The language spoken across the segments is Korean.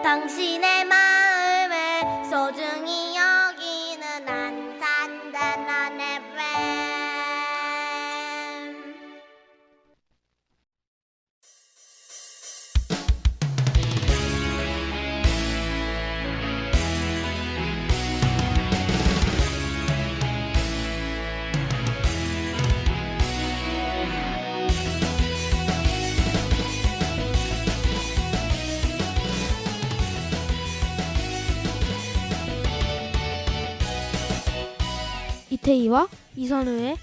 당신의 마음을 소중히 여기는 안산단한 FM. 이태희와 이선우의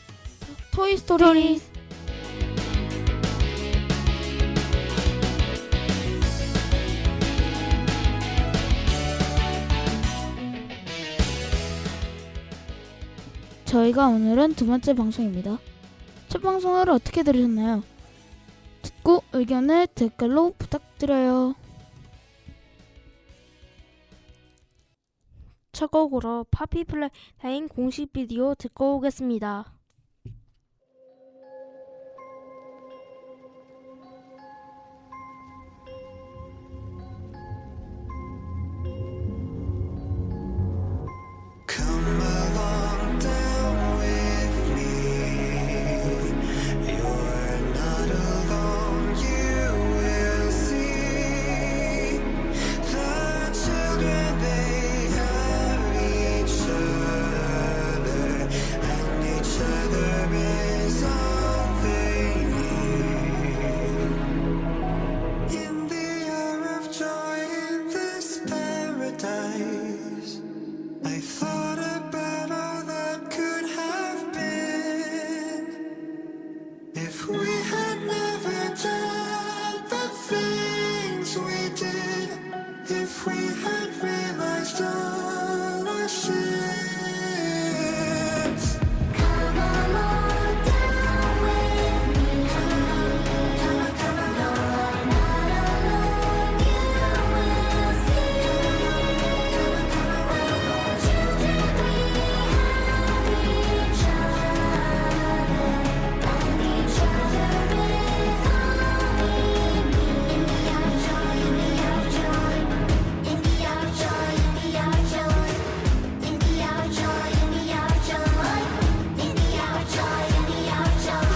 토이스토리. 저희가 오늘은 두 번째 방송입니다. 첫 방송을 어떻게 들으셨나요? 듣고 의견을 댓글로 부탁드려요. 첫 곡으로 파피플라잉 공식 비디오 듣고 오겠습니다. Come along down with me. You're not alone. You will see the children, they have each other, and each other is all they need. In the hour of joy in this paradise, I thought about all that could have been if we had never done the things we did, if we had realized all our sins. Come along down with me. Come on, come along. Not alone, you will see. Come on, come along. Children, we have each other, and each other is all we need. In the hour of joy, in the hour of joy, in the hour of joy, in the hour of joy, in the hour of joy, in the hour of joy, in the hour of joy, in the hour of joy,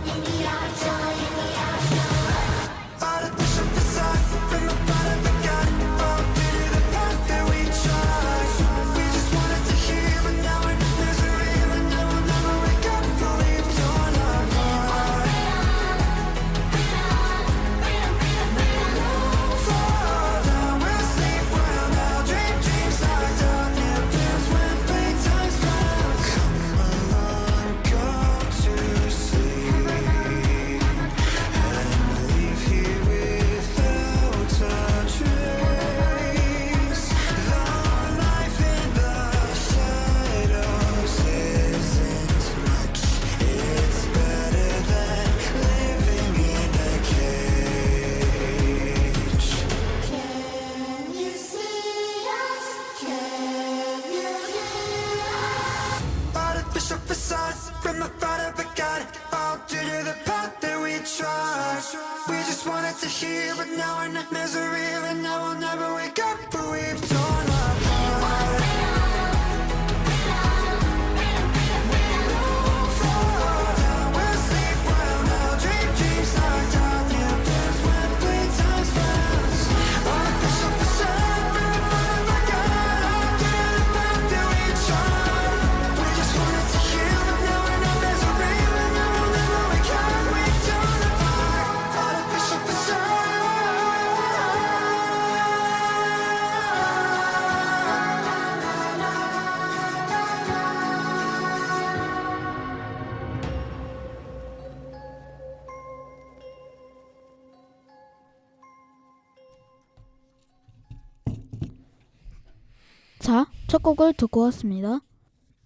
in the hour of joy, in the hour of joy. Artificial facade from the bottom of God, all due to the path that we trod. We just wanted to hear, but now we're in misery, but now we'll never wake up, but we've torn apart. Fall down, we'll sleep well now, dream dreams locked out, nightmares when playtime's found. Come along, go to sleep, and leave here without a trace. The life in the shadows isn't much. It's better than living in a cage. Can you see us? Can you hear us? Artificial facade from the thought of a god, all due to the path that we trod. We just wanted to hear, but now we're in misery, and now we'll never wake up, but we've torn apart. Fall down, we'll sleep well now, dream dreams locked out, nightmares when playtime's found. Artificial facade from the thought of a god, all due to the path that we trod. We just wanted to hear, but now we're in misery, and now we'll never wake up, we've torn apart. Artificial facade. 자, 첫 곡을 듣고 왔습니다.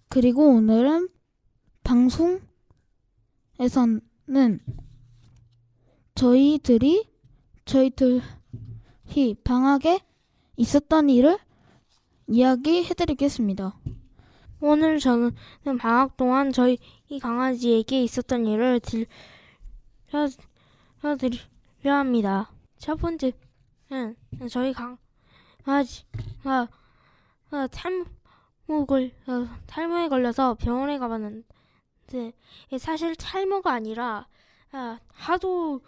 그리고 오늘은 방송에서는 저희들이 방학에 있었던 일을 이야기해드리겠습니다. 오늘 저는 방학 동안 저희 강아지에게 있었던 일을 들려드려 합니다. 첫 번째는 저희 강아지가 탈모에 걸려서 병원에 가봤는데 이게 사실 탈모가 아니라 하도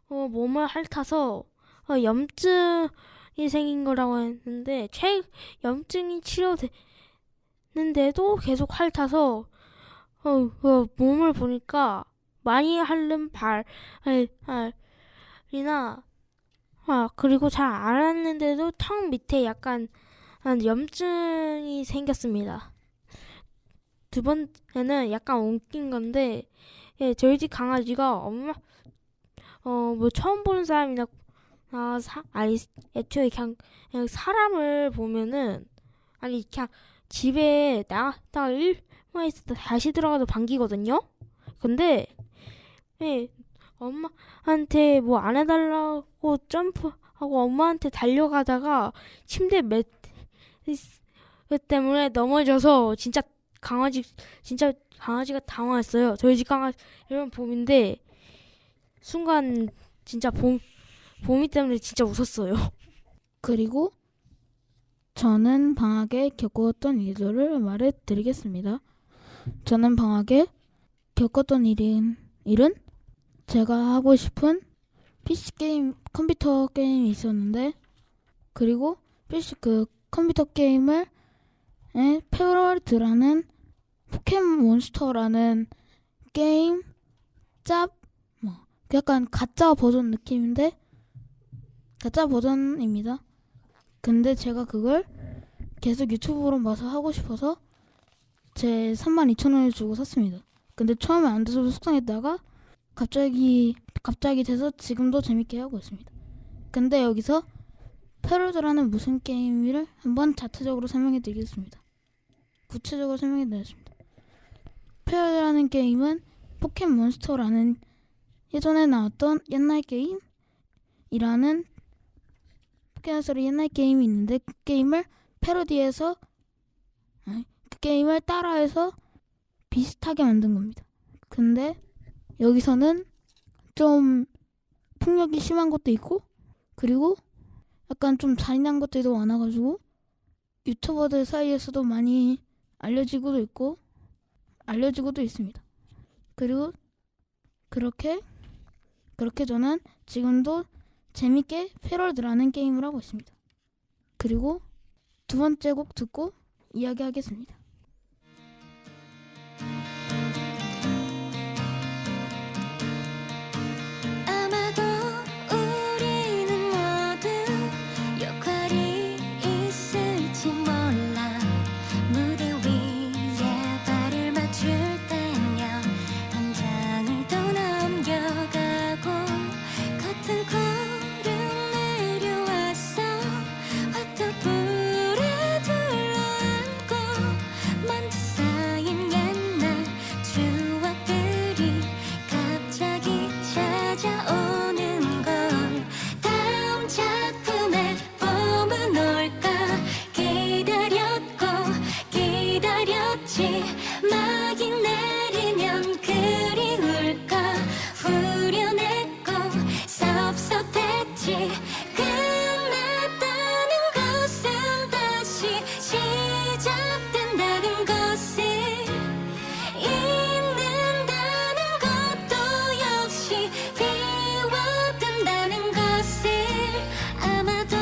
몸을 핥아서 염증이 생긴 거라고 했는데 염증이 치료되는데도 계속 핥아서 몸을 보니까 많이 핥는 발이나 그리고 잘 안 핥는데도 턱 밑에 약간 염증이 생겼습니다. 두 번째는 약간 웃긴 건데 저희 집 강아지가 뭐 처음 보는 사람이나 애초에 그냥 사람을 보면은 그냥 집에 나갔다가 일만 있을 때 다시 들어가서 반기거든요. 근데 엄마한테 뭐 안 해달라고 점프하고 엄마한테 달려가다가 침대 매트 때문에 넘어져서 진짜 강아지가 당황했어요. 저희 집 강아지 이런 봄인데 순간 진짜 봄이 때문에 진짜 웃었어요. 그리고 저는 방학에 겪었던 일들을 말해드리겠습니다. 저는 방학에 겪었던 일은 제가 하고 싶은 PC 게임, 컴퓨터 게임이 있었는데 그리고 컴퓨터 게임을 패러디라는 포켓몬스터라는 게임 약간 가짜 버전 느낌인데 가짜 버전입니다. 근데 제가 그걸 계속 유튜브로 봐서 하고 싶어서 제 32,000원을 주고 샀습니다. 근데 처음에 안 돼서 속상했다가 갑자기 돼서 지금도 재밌게 하고 있습니다. 근데 여기서 패러디라는 무슨 게임을 한번 자체적으로 설명해 드리겠습니다. 구체적으로 설명해 드리겠습니다. 패러디라는 게임은 포켓몬스터라는 예전에 나왔던 옛날 게임이라는 포켓몬스터 옛날 게임이 있는데 그 게임을 패러디해서 그 게임을 따라해서 비슷하게 만든 겁니다. 근데 여기서는 좀 폭력이 심한 것도 있고 그리고 약간 좀 잔인한 것들도 많아가지고 유튜버들 사이에서도 많이 알려지고도 있습니다. 그리고 그렇게 저는 지금도 재밌게 패러디라는 게임을 하고 있습니다. 그리고 두 번째 곡 듣고 이야기하겠습니다. 아마도 우리는 모두 역할이 있을지 몰라. 무대 위에 발을 맞출 때면 한 장을 또 넘겨가고 같은 걸음 내려왔어. 화투불에 둘러앉고 먼지 쌓인 옛날 추억들이 갑자기 찾아오는 걸. 다음 작품에 봄은 올까 기다렸고 기다렸지. 막이 내리면 그리울까 후련했고 섭섭했지. 끝났다는 것은 다시 시작된다는 것을 잊는다는 것도 역시 비워둔다는 것을. 아마도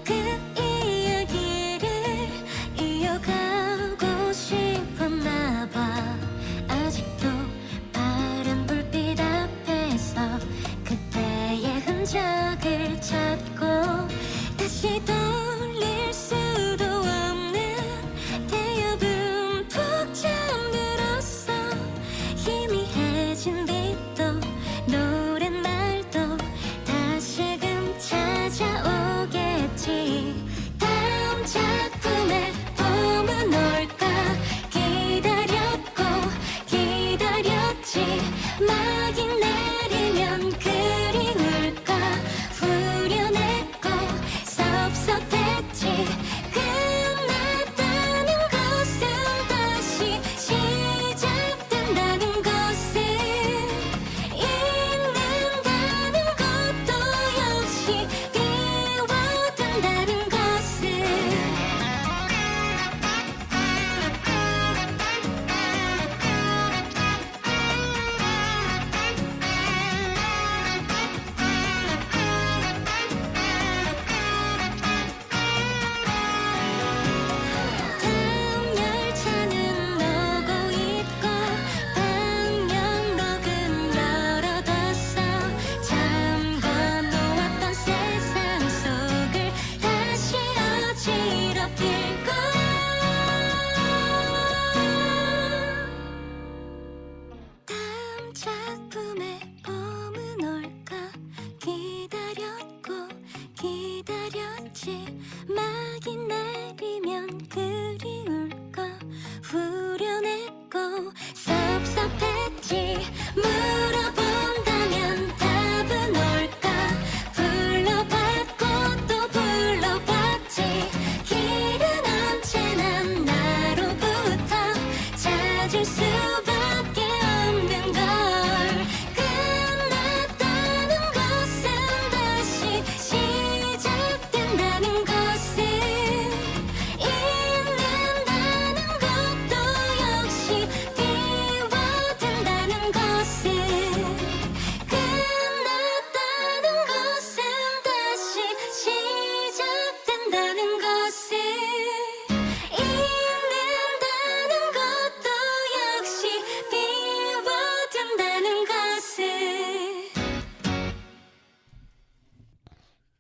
그 이야기를 이어가고 싶었나 봐. 아직도 파란 불빛 앞에서 그때의 흔적을 찾아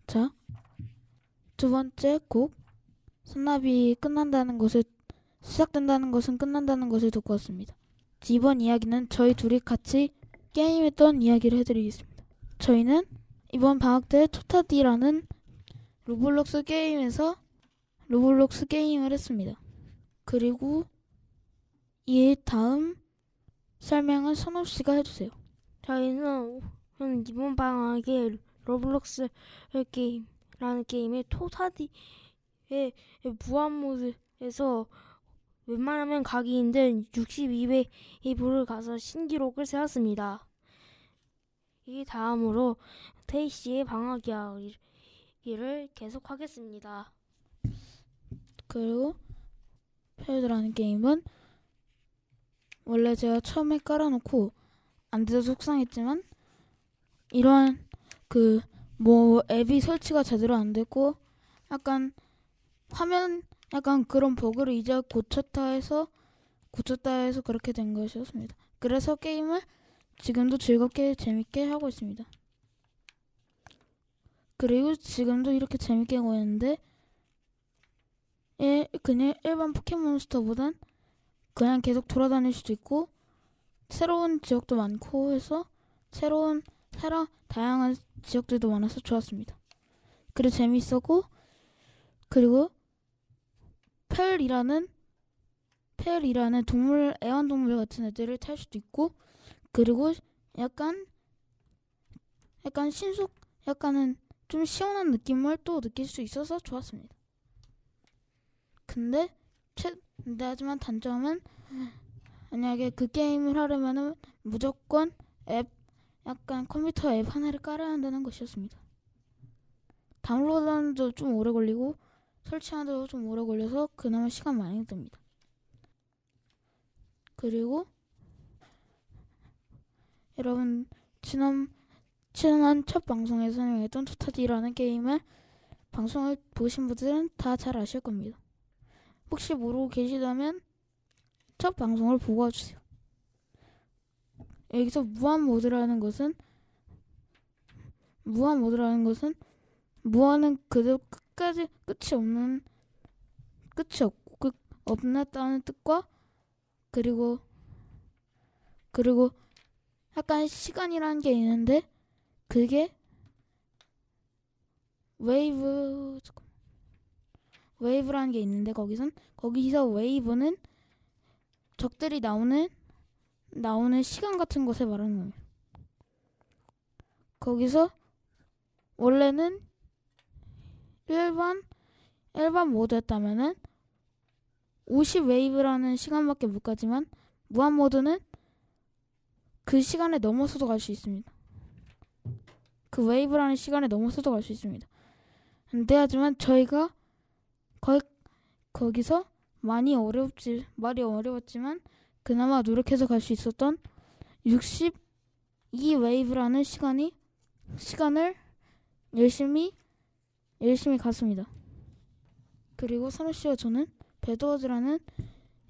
자, 두 번째 곡 산나비 끝난다는 것을 시작된다는 것은 끝난다는 것을 듣고 왔습니다. 이번 이야기는 저희 둘이 같이 게임했던 이야기를 해드리겠습니다. 저희는 이번 방학 때 토타디라는 로블록스 게임에서 로블록스 게임을 했습니다. 그리고 이 다음 설명은 선호씨가 해주세요. 저희는 이번 방학에 로블록스 게임이라는 게임의 토사디의 무한 모드에서 웬만하면 가기 힘든 62웨이브를 가서 신기록을 세웠습니다. 이 다음으로 테이씨의 방학 이야기를 계속하겠습니다. 그리고 페어드라는 게임은 원래 제가 처음에 깔아놓고 안 돼서 속상했지만 이런 앱이 설치가 제대로 안 됐고 약간 화면 약간 그런 버그를 이제 고쳤다 해서 그렇게 된 것이었습니다. 그래서 게임을 지금도 즐겁게 재밌게 하고 있습니다. 그리고 지금도 이렇게 재밌게 하고 있는데 그냥 일반 포켓몬스터보단 그냥 계속 돌아다닐 수도 있고 새로운 지역도 많고 해서 다양한 지역들도 많아서 좋았습니다. 그리고 재밌었고 그리고 펠이라는 애완동물 같은 애들을 탈 수도 있고 그리고 약간은 좀 시원한 느낌을 또 느낄 수 있어서 좋았습니다. 근데 하지만 단점은 만약에 그 게임을 하려면은 무조건 약간 컴퓨터 앱 하나를 깔아야 한다는 것이었습니다. 다운로드하는데도 좀 오래 걸리고 설치하는데도 좀 오래 걸려서 그나마 시간 많이 듭니다. 그리고 여러분 지난 첫 방송에 설명했던 토타디라는 게임을 방송을 보신 분들은 다 잘 아실 겁니다. 혹시 모르고 계시다면 첫 방송을 보고 와주세요. 여기서 무한 모드라는 것은 무한은 그대로 끝까지 끝이 없다는 뜻과 그리고 약간 시간이라는 게 있는데 그게 웨이브라는 게 있는데 거기서 웨이브는 적들이 나오는 시간 같은 것을 말하는 거예요. 거기서 원래는 일반 모드였다면은 50웨이브라는 시간밖에 못 가지만 무한 모드는 그 시간에 넘어서도 갈 수 있습니다. 그 웨이브라는 시간에 넘어서도 갈 수 있습니다. 근데 하지만 저희가 거기서 많이 어려웠지만 그나마 노력해서 갈 수 있었던 62웨이브라는 시간을 열심히 갔습니다. 그리고 선우씨와 저는 배드워즈라는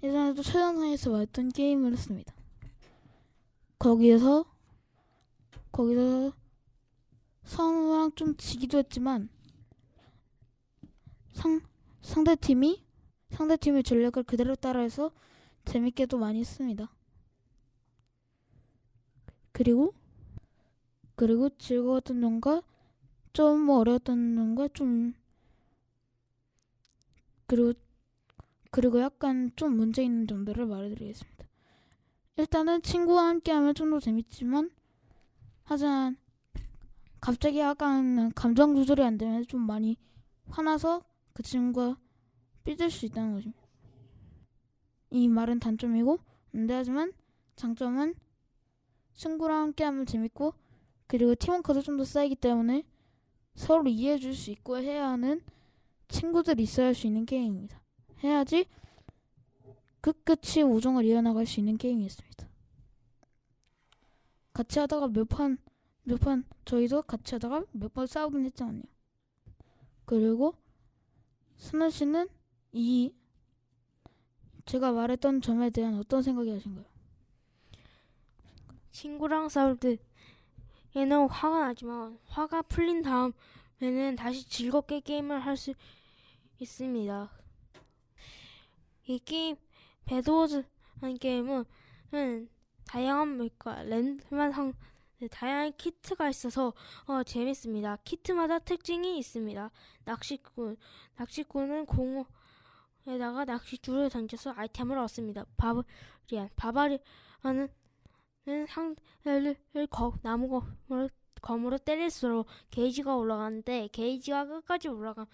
예전에도 최전선에서 왔던 게임을 했습니다. 거기서 선우랑 좀 지기도 했지만 상대팀의 전략을 그대로 따라해서 재밌게도 많이 했습니다. 그리고 즐거웠던 점과 좀 어려웠던 점과 그리고 약간 좀 문제 있는 점들을 말해드리겠습니다. 일단은 친구와 함께하면 좀 더 재밌지만 하지만 갑자기 약간 감정 조절이 안 되면 좀 많이 화나서 그 친구가 삐질 수 있다는 것입니다. 이 말은 단점이고 근데 하지만 장점은 친구랑 함께하면 재밌고 그리고 팀워크도 좀 더 쌓이기 때문에 서로 이해해줄 수 있고 해야 하는 친구들이 있어야 할 수 있는 게임입니다. 해야지 끝끝이 우정을 이어나갈 수 있는 게임이었습니다. 같이 하다가 저희도 같이 하다가 몇 번 싸우긴 했잖아요. 그리고 선우씨는 제가 말했던 점에 대한 어떤 생각이 하신가요? 친구랑 싸울 때에는 화가 나지만 화가 풀린 는 다시 즐겁게 게임을 할 수 있습니다. 이 게임 배드워즈라는 게임은 다양한 랜드만 다양한 키트가 있어서 재밌습니다. 키트마다 특징이 있습니다. 낚시꾼은 공에다가 낚싯줄을 던져서 아이템을 얻습니다. 바바리아는 상대를 나무 검으로 때릴수록 게이지가 올라가는데 게이지가 끝까지 올라가면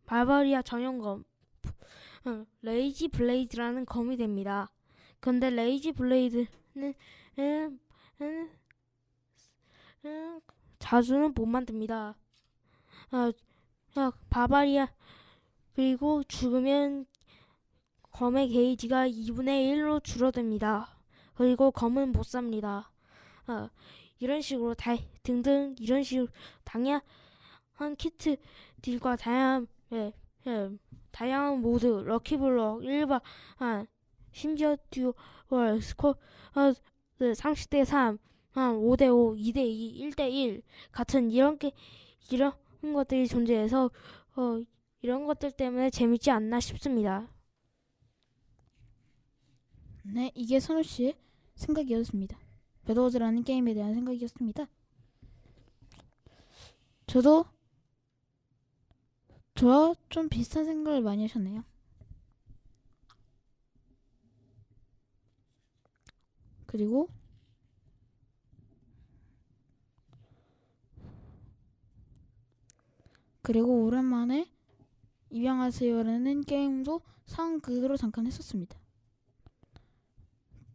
바바리아 전용검 레이지 블레이드라는 검이 됩니다. 근데 레이지 블레이드는 자주는 못 만듭니다. 바바리아 그리고 죽으면 검의 게이지가 2분의 1로 줄어듭니다. 그리고 검은 못 삽니다. 이런 식으로 이런 식으로 다양한 키트들과 다양한 모드, 럭키블럭, 일반, 심지어 듀얼, 스코어, 30대3, 5대5, 2대2, 1대1 같은 이런 것들이 존재해서 이런 것들 때문에 재밌지 않나 싶습니다. 네, 이게 선우 씨의 생각이었습니다. 배드워즈라는 게임에 대한 생각이었습니다. 저와 좀 비슷한 생각을 많이 하셨네요. 그리고 오랜만에 입양하세요라는 게임도 상극으로 잠깐 했었습니다.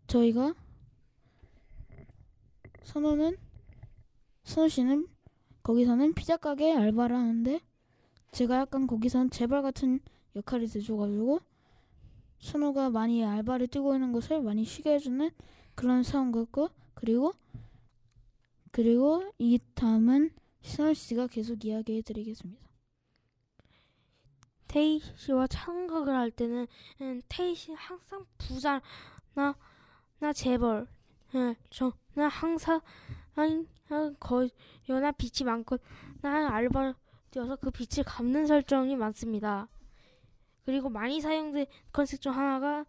저희가 선우 씨는 거기서는 피자 가게 알바를 하는데 제가 약간 거기서는 재벌 같은 역할이 돼줘가지고 선우가 많이 알바를 뛰고 있는 것을 많이 쉬게 해주는 그런 상황이었고 그리고 이 다음은 선우 씨가 계속 이야기해드리겠습니다. 테이 씨와 참각을 할 때는 테이 씨 항상 부자나 재벌 저는 항상 거의 연하 빚이 많거나 알바를 뛰어서 그 빚을 갚는 설정이 많습니다. 그리고 많이 사용된 컨셉 중 하나가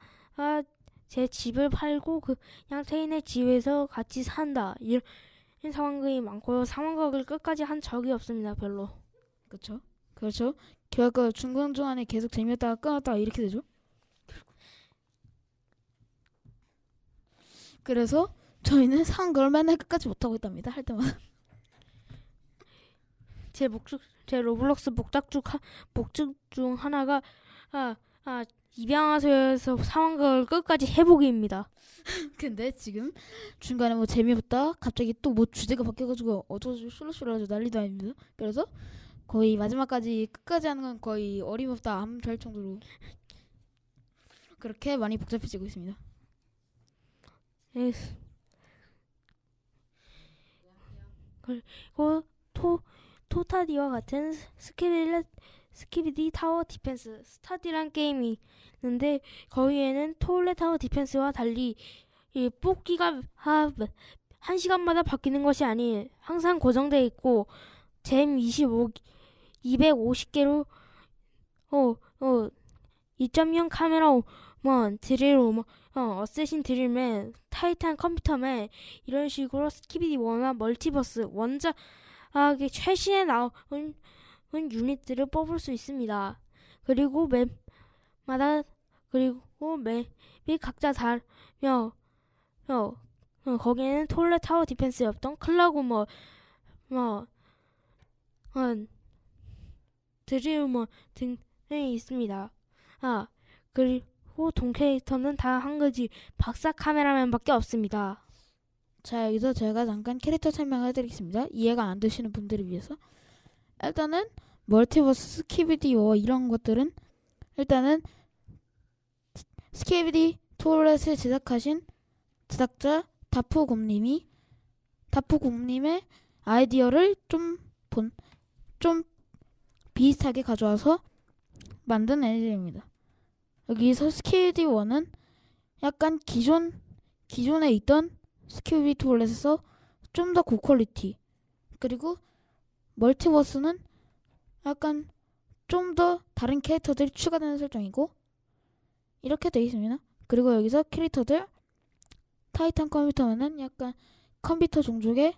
제 집을 팔고 그냥 태인의 집에서 같이 산다 이런 상황이 많고요. 상황극을 끝까지 한 적이 없습니다. 별로. 그렇죠. 결국 중간중간에 계속 재미없다가 끊었다가 이렇게 되죠. 그래서 저희는 상극을 맨날 끝까지 못하고 있답니다. 할 때마다. 제 로블록스 목적 중 하나가 입양하세요에서 상황극을 끝까지 해보기입니다. 근데 지금 중간에 뭐 재미없다 갑자기 또 뭐 주제가 바뀌어가지고 어쩌고 슐러슐러가지고 난리도 아닙니다. 그래서 거의 마지막까지 끝까지 하는 건 거의 어림없다 암될 정도로 그렇게 많이 복잡해지고 있습니다. 그리고 토타디와 같은 스키비디 타워 디펜스 스타디란 게임이 있는데 거기에는 토일렛 타워 디펜스와 달리 이 뽑기가 1시간마다 바뀌는 것이 아닌 항상 고정되어 있고 잼 250개로 2.0 카메라만 드릴로만 어쌔신 드릴맨 타이탄 컴퓨터맨 이런 식으로 스키비디 원화 멀티버스 원작의 최신에 나온 유닛들을 뽑을 수 있습니다. 그리고 맵마다 맵이 각자 다르며 거기에는 톨렛 타워 디펜스였던 클라구머 드릴머 등이 있습니다. 그리고 동 캐릭터는 다 한 가지 박사 카메라맨밖에 없습니다. 자, 여기서 제가 잠깐 캐릭터 설명을 해드리겠습니다. 이해가 안 되시는 분들을 위해서. 일단은 멀티버스 스키비디 이런 것들은 일단은 스키비디 토일렛을 제작하신 제작자 다프곰님의 아이디어를 좀 비슷하게 가져와서 만든 애들입니다. 여기서 스키비디 1은 약간 기존에 있던 스키비디 토일렛에서 좀 더 고퀄리티 그리고 멀티버스는 약간 좀 더 다른 캐릭터들이 추가되는 설정이고 이렇게 되어 있습니다. 그리고 여기서 캐릭터들 타이탄 컴퓨터는 약간 컴퓨터 종족의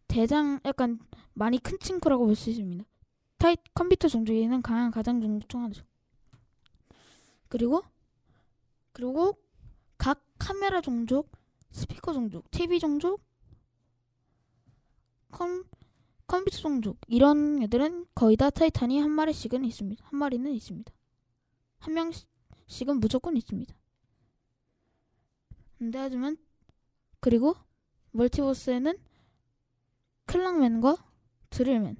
대장 약간 많이 큰 친구라고 볼 수 있습니다. 컴퓨터 종족에는 강한 가장 종족 중 하나죠. 그리고 각 카메라 종족, 스피커 종족, TV 종족, 컴퓨터 종족 이런 애들은 거의 다 타이탄이 한 마리씩은 있습니다. 한 마리는 있습니다. 한 명씩은 무조건 있습니다. 근데 하지만 그리고 멀티버스에는 클락맨과 드릴맨이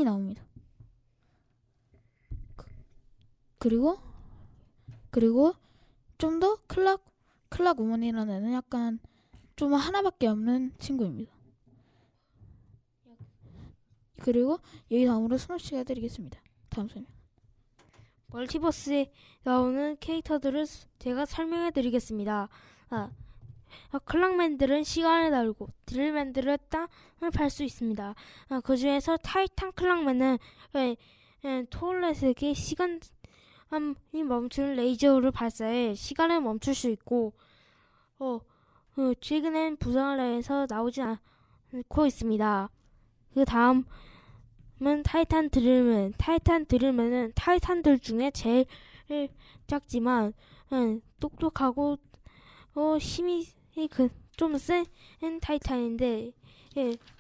나옵니다. 그리고 좀 더 클락 우먼이라는 애는 약간 좀 하나밖에 없는 친구입니다. 그리고 여기 다음으로 스노우 씨가 해드리겠습니다. 다음 설명. 멀티버스에 나오는 캐릭터들을 제가 설명해 드리겠습니다. 클락맨들은 시간을 다루고 드릴맨들은 땅을 팔 수 있습니다. 그 중에서 타이탄 클락맨은 토일렛에게 시간이 멈추는 레이저를 발사해 시간을 멈출 수 있고 최근엔 부상을 내서 나오지 않고 있습니다. 그 다음은 타이탄 드릴맨. 타이탄 드릴맨은 타이탄들 중에 제일 작지만 똑똑하고 힘이 좀 센 타이탄인데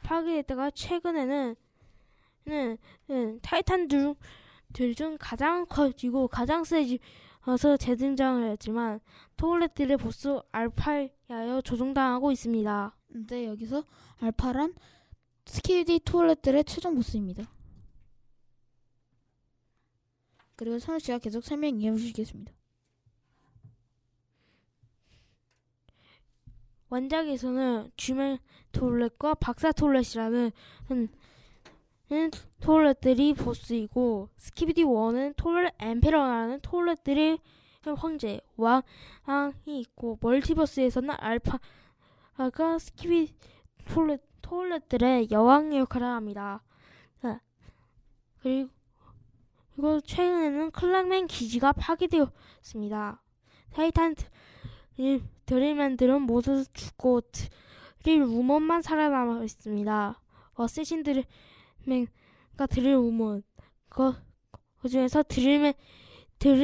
파괴했다가 최근에는 타이탄들 중 가장 커지고 가장 세져서 재등장을 했지만 토일렛들의 보스 알파에 조종당하고 있습니다. 근데 여기서 알파란 스키비디 토일렛들의 최종 보스입니다. 그리고 선우 씨가 계속 설명 이어해 주시겠습니다. 원작에서는 쥐맨 토일렛과 박사 토일렛이라는 토일렛들이 보스이고 스키비디 1은 토일렛 엠페러라는 토일렛들의 황제 왕이 있고 멀티버스에서는 알파가 스키비디 토일렛들의 여왕 역할을 합니다. 그리고 최근에는 클락맨 기지가 파괴되었습니다. 타이탄 드릴맨들은 모두 죽고 드릴 우먼만 살아남아 있습니다. 어쌔신 드릴맨과 드릴 우먼 그 중에서 드릴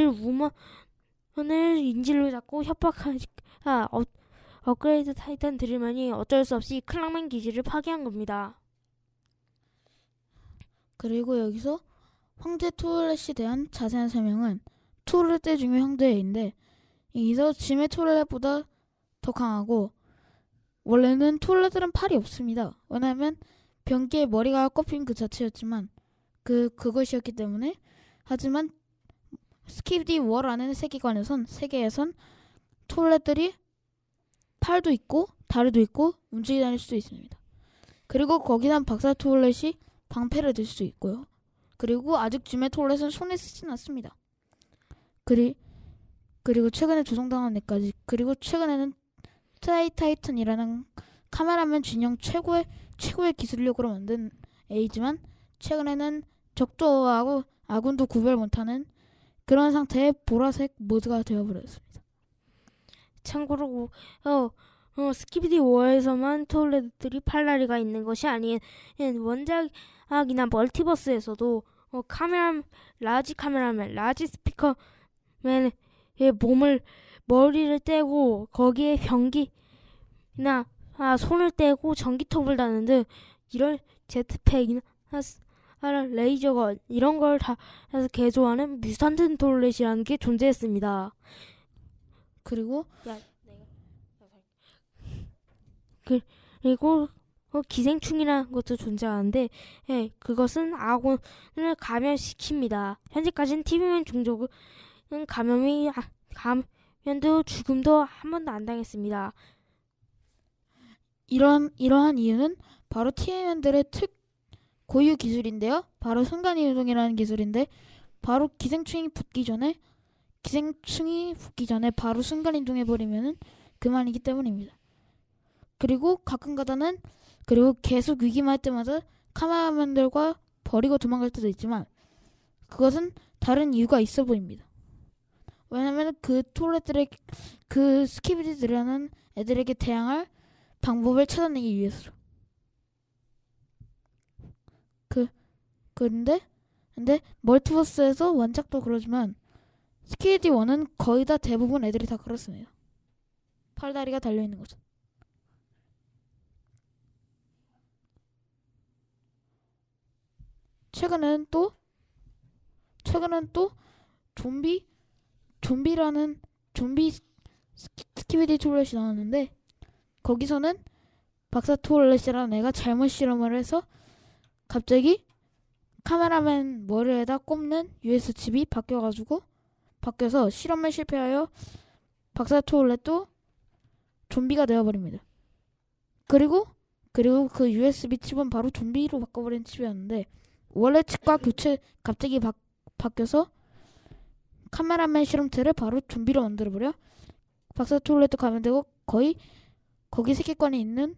우먼을 인질로 잡고 업그레이드 타이탄 드릴맨이 어쩔 수 없이 클락맨 기지를 파괴한 겁니다. 그리고 여기서 황제 토일렛에 대한 자세한 설명은 토일렛 중에 황제인데 여기서 짐의 토일렛보다 더 강하고 원래는 토일렛들은 팔이 없습니다. 왜냐하면 변기에 머리가 꼽힌 그 자체였지만 그것이었기 때문에 하지만 스키비디 월라는 세계에선 토일렛들이 팔도 있고 다리도 있고 움직이 다닐 수도 있습니다. 그리고 거기다 박사 토일렛이 방패를 들 수 있고요. 그리고 아직 짐의 토일렛은 손에 쓰진 않습니다. 그리고 최근에 조성당한 애까지 그리고 최근에는 타이탄이라는 카메라맨 진영 최고의 기술력으로 만든 애이지만 최근에는 적도하고 아군도 구별 못하는 그런 상태의 보라색 모드가 되어버렸습니다. 참고로 스키비디 워에서만 토일렛들이 팔다리가 있는 것이 아닌 원작이나 멀티버스에서도 라지 카메라맨, 라지 스피커맨의 머리를 떼고 거기에 변기나 손을 떼고 전기톱을 다는 등 이런 제트팩이나 레이저건 이런 걸 다 개조하는 뮤탄트 토일렛이라는 게 존재했습니다. 그리고 기생충이라는 것도 존재하는데 그것은 아군을 감염시킵니다. 현재까지는 TV맨 종족은 감염도 죽음도 한 번도 안 당했습니다. 이러한 이유는 바로 TV맨들의 고유 기술인데요. 바로 순간이동이라는 기술인데 바로 기생충이 붙기 전에 바로 순간이동해버리면은 그만이기 때문입니다. 그리고 가끔가다는 계속 위기만 할 때마다 카메라맨들과 버리고 도망갈 때도 있지만 그것은 다른 이유가 있어 보입니다. 왜냐면 그 그 스키비디들이라는 애들에게 대항할 방법을 찾아내기 위해서. 근데 멀티버스에서 원작도 그러지만 스키비디 1은 거의 다 대부분 애들이 다 그렇습니다. 팔다리가 달려있는 거죠. 최근엔 또 좀비라는 좀비 스키비디 토일렛이 나왔는데 거기서는 박사 토일렛이라는 애가 잘못 실험을 해서 갑자기 카메라맨 머리에다 꼽는 US 칩이 바뀌어서 실험에 실패하여 박사 토일렛도 좀비가 되어버립니다. 그리고 그 USB 칩은 바로 좀비로 바꿔버린 칩이었는데 원래 칩과 갑자기 바뀌어서 카메라맨 실험체를 바로 좀비로 만들어버려 박사 토일렛도 감염되고 거기 세계관에 있는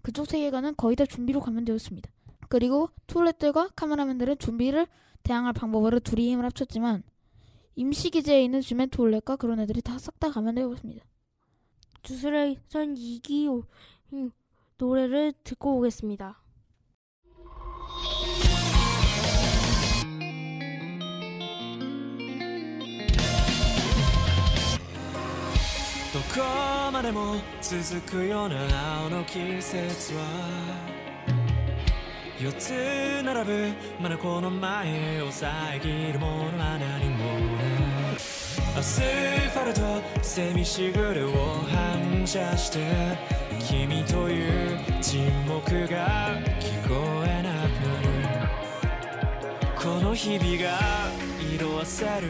그쪽 세계관은 거의 다 좀비로 감염되었습니다. 그리고 토일렛들과 카메라맨들은 좀비를 대항할 방법으로 둘이 힘을 합쳤지만 임시기지에 있는 주맨 토일렛과 그런 애들이 다 싹 다 감염되었습니다. 주술의 전 2기 노래를 듣고 오겠습니다. どこまでも続くような青の季節は4つ並ぶまだこの前を遮るものは何もないアスファルトセミしぐれを反射して君という沈黙が聞こえなくなるこの日々が色あせる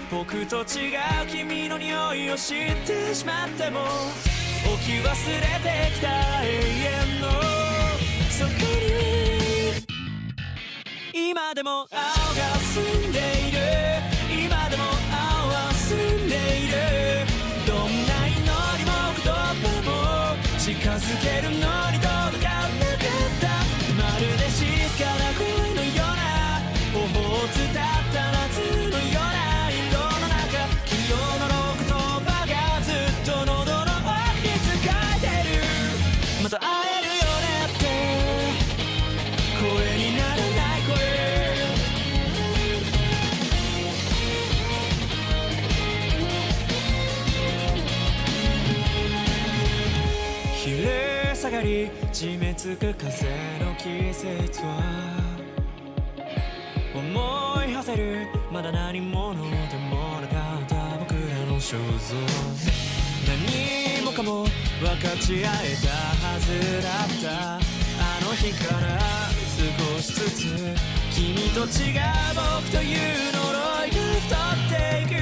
僕と違う君の匂いを知ってしまっても置き忘れてきた永遠のそこに今でも青が澄んでいる今でも青は澄んでいるどんな祈りも言葉も近づけるのに届かなかったまるで静かな恋のような頬を伝った夏のような今日の言葉がずっと喉の奥に使えてるまた会えるよねって声にならない声昼下がり締め付く風の季節は思い馳せるまだ何者でもなかった肖像何もかも分かち合えたはずだったあの日から少しずつ君と違う僕という呪いが太っていく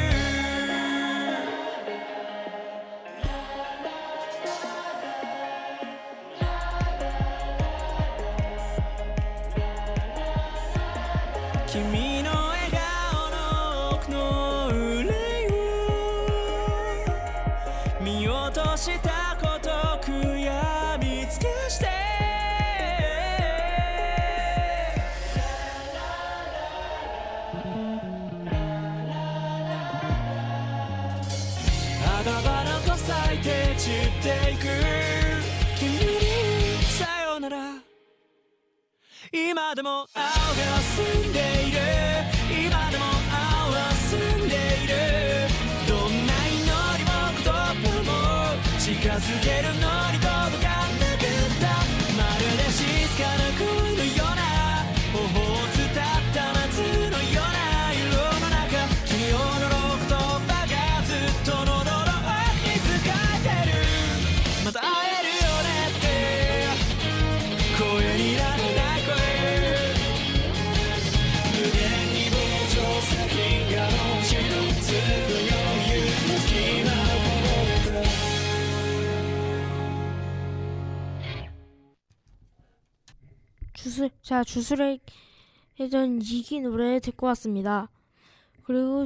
君の笑顔の奥の憂い見落としたこと悔やみ尽くして花が咲いて散っていく君にさよなら今でも青が澄んでいる今でも青は澄んでいるどんな祈りも言葉も近づけるのに届かなかったまるで静かな恋のような頬を伝った夏のような色の中君を呪う言葉がずっと喉の奥に使えてるまた会えるよねって声にならない声無限に膨張する銀河の星のつく余裕の隙間を주술의 예전 2기 노래 듣고 왔습니다. 그리고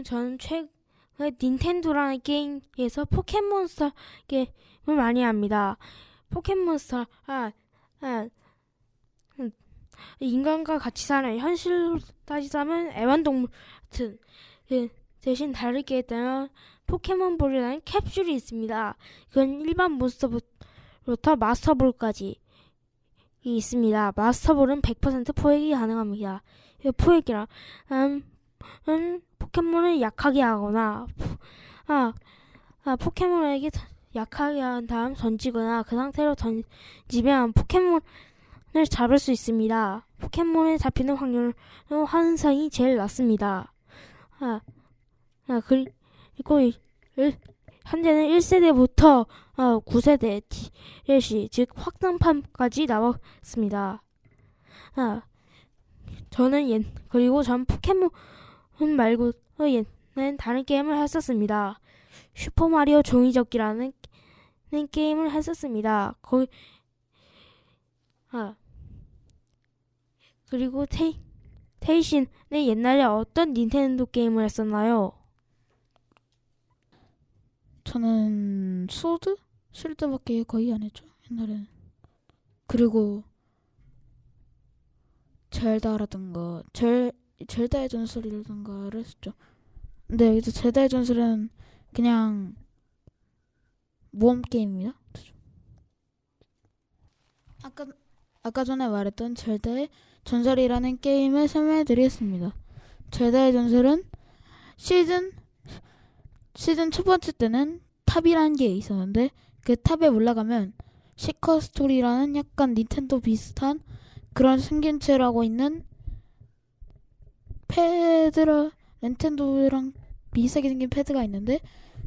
저는 최근에 닌텐도라는 게임에서 포켓몬스터 게임을 많이 합니다. 포켓몬스터 인간과 같이 사는 현실로 따지자면 애완동물 같은 대신 다르게 따르면 포켓몬볼이라는 캡슐이 있습니다. 그건 일반 몬스터부터 마스터볼까지 있습니다. 마스터볼은 100% 포획이 가능합니다. 이 포획이란 포켓몬을 약하게 하거나 포켓몬에게 약하게 한 다음 던지거나 그 상태로 던지면 포켓몬을 잡을 수 있습니다. 포켓몬에 잡히는 확률은 환상이 제일 낮습니다. 그리고 현재는 1세대부터 9세대 DLC 즉 확장판까지 나왔습니다. 그리고 전 포켓몬 말고 옛날엔 다른 게임을 했었습니다. 슈퍼마리오 종이접기라는 게임을 했었습니다. 그리고 테이신은 옛날에 어떤 닌텐도 게임을 했었나요? 저는 소드? 실드밖에 거의 안 했죠 옛날에는. 그리고 젤다라든가 젤다의 전설이라든가를 했었죠. 근데 여기서 젤다의 전설은 그냥 모험 게임입니다. 아까 전에 말했던 젤다의 전설이라는 게임을 설명해드리겠습니다. 젤다의 전설은 시즌 첫 번째 때는 탑이라는 게 있었는데 그 탑에 올라가면 시커 스토리라는 약간 닌텐도 비슷한 그런 생김새를 하고 있는 패드라 닌텐도랑 비슷하게 생긴 패드가 있는데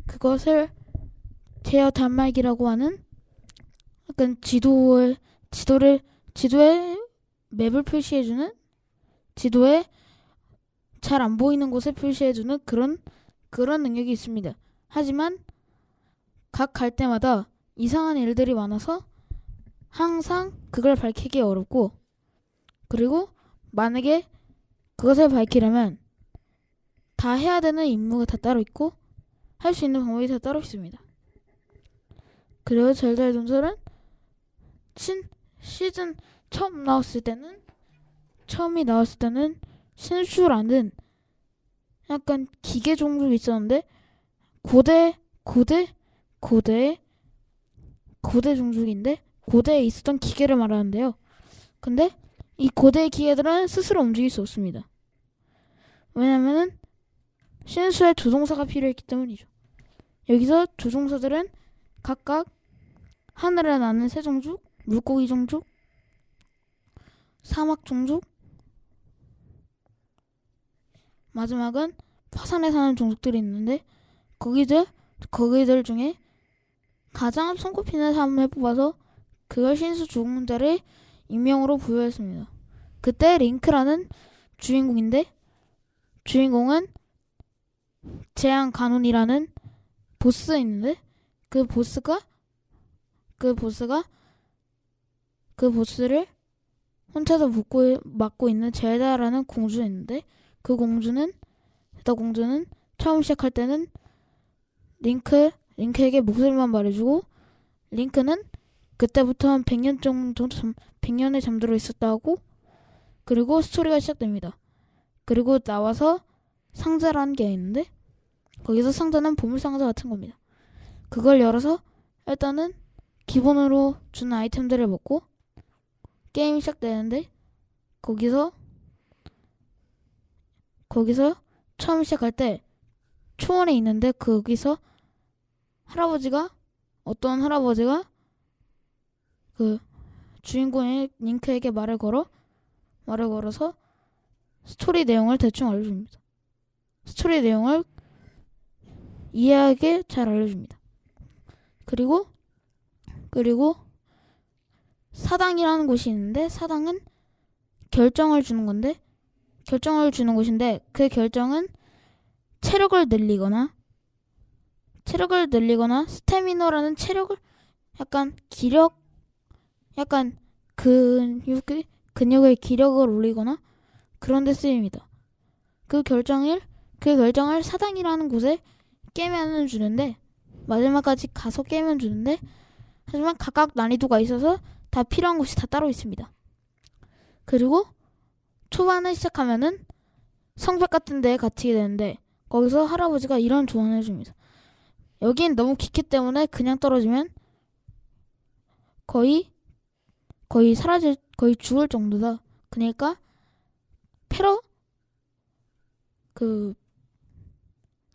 그것을 제어 단말기라고 하는 약간 지도에 맵을 표시해주는 지도에 잘 안 보이는 곳을 표시해주는 그런 능력이 있습니다. 하지만 각 갈 때마다 이상한 일들이 많아서 항상 그걸 밝히기 어렵고 그리고 만약에 그것을 밝히려면 다 해야 되는 임무가 다 따로 있고 할 수 있는 방법이 다 따로 있습니다. 그리고 젤다의 전설은 시즌 처음이 나왔을 때는 신수라는 약간 기계 종족이 있었는데 고대 종족인데 고대에 있었던 기계를 말하는데요. 근데 이 고대의 기계들은 스스로 움직일 수 없습니다. 왜냐면은 신수의 조종사가 필요했기 때문이죠. 여기서 조종사들은 각각 하늘에 나는 새 종족, 물고기 종족, 사막 종족, 마지막은 화산에 사는 종족들이 있는데 거기들 중에 가장 손꼽히는 사람을 뽑아서 그걸 신수 조종자를 익명으로 부여했습니다. 그때 링크라는 주인공인데 주인공은 재앙 가논이라는 보스 있는데 그 보스를 혼자서 맡고 있는 젤다라는 공주가 있는데 그 젤다 공주는 처음 시작할 때는 링크에게 목소리만 말해주고 링크는 그때부터 한 100년에 잠들어 있었다고 그리고 스토리가 시작됩니다. 그리고 나와서 상자라는 게 있는데 거기서 상자는 보물상자 같은 겁니다. 그걸 열어서 일단은 기본으로 주는 아이템들을 먹고 게임이 시작되는데 거기서 처음 시작할 때 초원에 있는데 거기서 어떤 할아버지가 그 주인공의 링크에게 말을 걸어서 스토리 내용을 대충 알려줍니다. 스토리 내용을 이해하게 잘 알려줍니다. 그리고 사당이라는 곳이 있는데 사당은 결정을 주는 곳인데 그 결정은 체력을 늘리거나 스태미너라는 체력을 약간 근육의 기력을 올리거나 그런 데 쓰입니다. 그 결정을 사당이라는 곳에 깨면 주는데 마지막까지 가서 깨면 주는데 하지만 각각 난이도가 있어서 다 필요한 곳이 다 따로 있습니다. 그리고 초반에 시작하면은 성벽 같은 데에 갇히게 되는데 거기서 할아버지가 이런 조언을 해줍니다. 여긴 너무 깊기 때문에 그냥 떨어지면 거의 죽을 정도다. 그러니까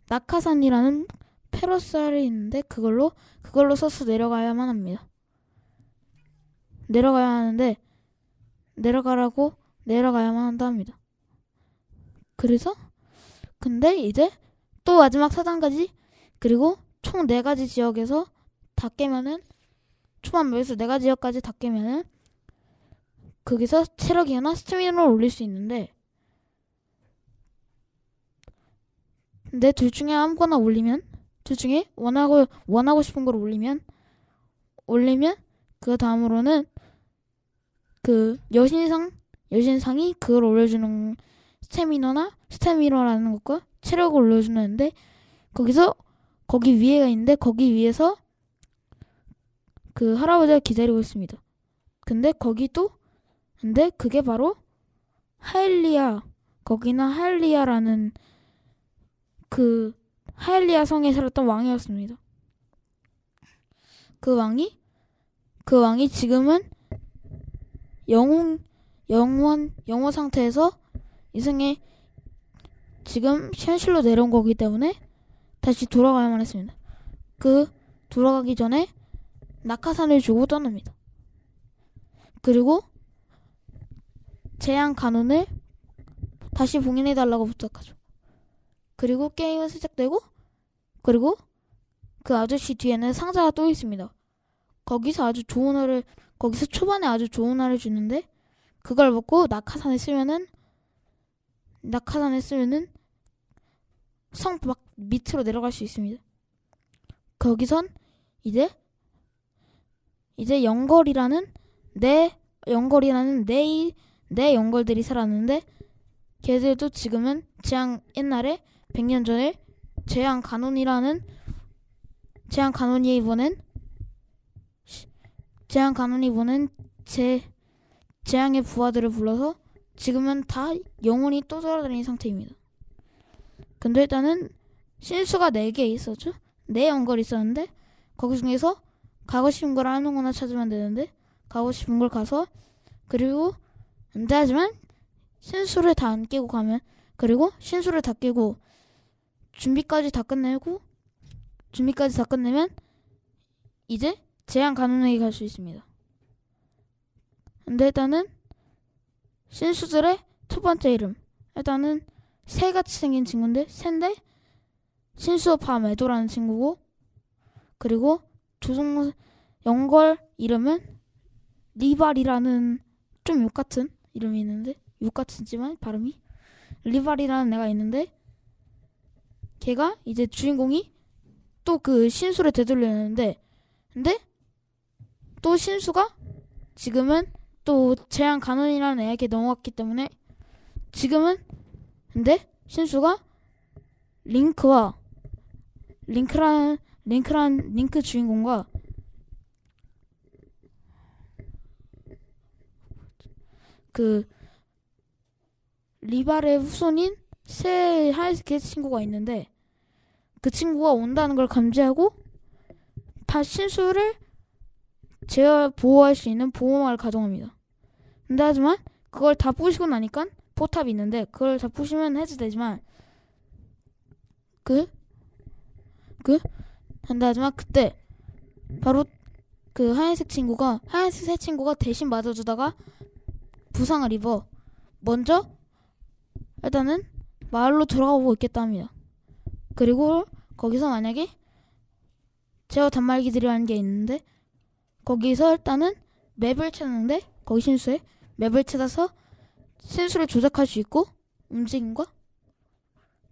낙하산이라는 패러셀이 있는데 그걸로 서서 내려가야만 합니다. 내려가야 하는데 내려가야만 한다 합니다. 그래서 근데 이제 또 마지막 4단까지 그리고 총 4가지 지역에서 다 깨면은 초반 맵에서 4가지 지역까지 다 깨면은 거기서 체력이나 스태미나를 올릴 수 있는데 근데 둘 중에 아무거나 올리면 둘 중에 원하고 싶은 걸 올리면 그 다음으로는 그 여신상이 그걸 올려주는 스태미너라는 것과 체력을 올려주는데 거기 위에가 있는데 거기 위에서 그 할아버지가 기다리고 있습니다. 근데 그게 바로 하일리아 거기나 하일리아라는 그 하일리아 성에 살았던 왕이었습니다. 그 왕이 지금은 영원 상태에서 이승에 지금 현실로 내려온 거기 때문에 다시 돌아가야만 했습니다. 돌아가기 전에 낙하산을 주고 떠납니다. 그리고 재앙 간운을 다시 봉인해달라고 부탁하죠. 그리고 게임은 시작되고 그리고 그 아저씨 뒤에는 상자가 또 있습니다. 거기서 초반에 아주 좋은 화를 주는데 그걸 먹고 낙하산에 쓰면은 성 막 밑으로 내려갈 수 있습니다. 거기선 이제 영걸이라는 내 영걸들이 살았는데 걔들도 지금은 옛날에 100년 전에 재앙 간운이 이번엔 재앙의 부하들을 불러서 지금은 다 영혼이 또 돌아다니는 상태입니다. 근데 일단은 신수가 4개 있었죠. 4 연걸이 있었는데 거기 중에서 가고 싶은 걸 아무거나 찾으면 되는데 가고 싶은 걸 가서 그리고 하지만 신수를 다 안 깨고 가면 그리고 신수를 다 깨고 준비까지 다 끝내면 이제 재앙 간운에게 갈 수 있습니다. 근데 일단은 신수들의 첫 번째 이름 일단은 새같이 생긴 친구인데 새인데 신수의 밤 에도라는 친구고 그리고 영걸 이름은 리발이라는 좀 욕같은 이름이 있는데 욕같지만 발음이 리발이라는 애가 있는데 걔가 이제 주인공이 또 그 신수를 되돌리는데 근데 또 신수가 지금은 또 재앙 간운이라는 애에게 넘어갔기 때문에 지금은 근데 신수가 링크 주인공과 그 리발의 후손인 새 하이스케 친구가 있는데 그 친구가 온다는 걸 감지하고 신수를 보호할 수 있는 보호막을 가동합니다. 근데 하지만 그걸 다 부시고 나니까 포탑이 있는데 그걸 다 부시면 해제되지만 근데 하지만 그때 바로 그 하얀색 새 친구가 대신 맞아주다가 부상을 입어 먼저 일단은 마을로 돌아가고 있겠다 합니다. 그리고 거기서 만약에 제어 단말기들이라는 게 있는데 거기서 일단은 맵을 찾는데 거기 신수에 맵을 찾아서 신수를 조작할 수 있고 움직임과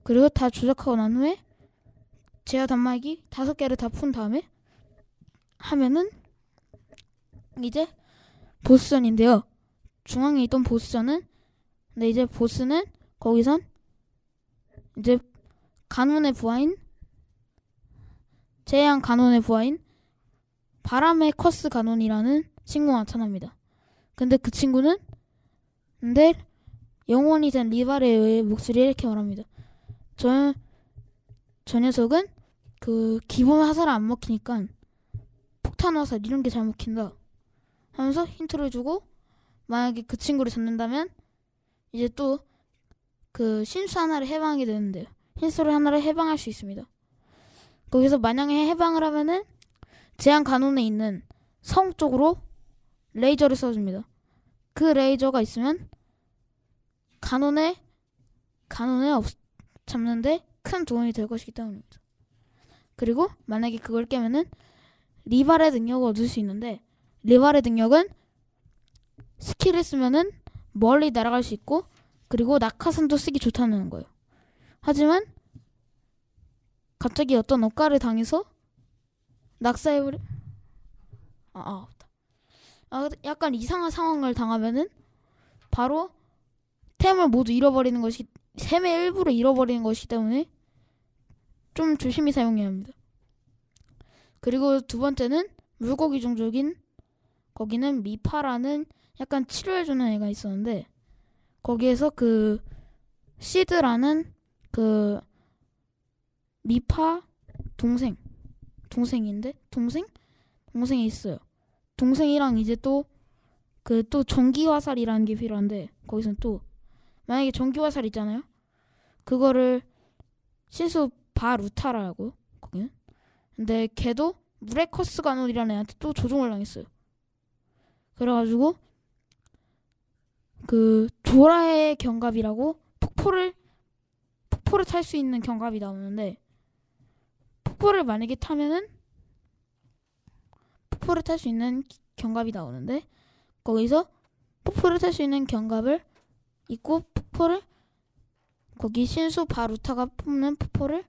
그리고 다 조작하고 난 후에 제어 단말기 5개를 다 푼 다음에 하면은 이제 보스전인데요. 중앙에 있던 보스전은 근데 이제 보스는 거기선 이제 재앙 간운의 부하인 바람의 커스 간운이라는 친구가 나타납니다. 근데 그 친구는 근데 영혼이 된 리바레의 목소리에 이렇게 말합니다. 저 녀석은 그 기본 화살 안 먹히니까 폭탄 화살 이런 게 잘 먹힌다 하면서 힌트를 주고, 만약에 그 친구를 잡는다면 이제 또 그 신수 하나를 해방하게 되는데요. 신수를 하나를 해방할 수 있습니다. 거기서 만약에 해방을 하면은 제한 간원에 있는 성 쪽으로 레이저를 쏴줍니다. 그 레이저가 있으면 간원에 잡는데 큰 도움이 될 것이기 때문입니다. 그리고 만약에 그걸 깨면은 리발의 능력을 얻을 수 있는데, 리발의 능력은 스킬을 쓰면은 멀리 날아갈 수 있고, 그리고 낙하산도 쓰기 좋다는 거예요. 하지만 갑자기 어떤 억가를 당해서 낙사해버려 약간 이상한 상황을 당하면은 바로 템을 모두 잃어버리는 것이, 템의 일부를 잃어버리는 것이기 때문에 좀 조심히 사용해야 합니다. 그리고 두 번째는 물고기 종족인, 거기는 미파라는 약간 치료해주는 애가 있었는데, 거기에서 그 시드라는 그 미파 동생이 있어요. 동생이랑 이제 또 전기 화살이라는 게 필요한데, 거기서는 또 만약에 전기 화살 있잖아요. 그거를 신수 바루타라고 거기는. 근데 걔도 무레커스 가놀이라는 애한테 또 조종을 당했어요. 그래가지고 그 조라의 경갑이라고 폭포를 탈 수 있는 경갑이 나오는데, 폭포를 만약에 타면은 폭포를 탈 수 있는 경갑이 나오는데, 거기서 폭포를 탈 수 있는 경갑을 있고, 거기 신수 바루타가 뽑는 폭포에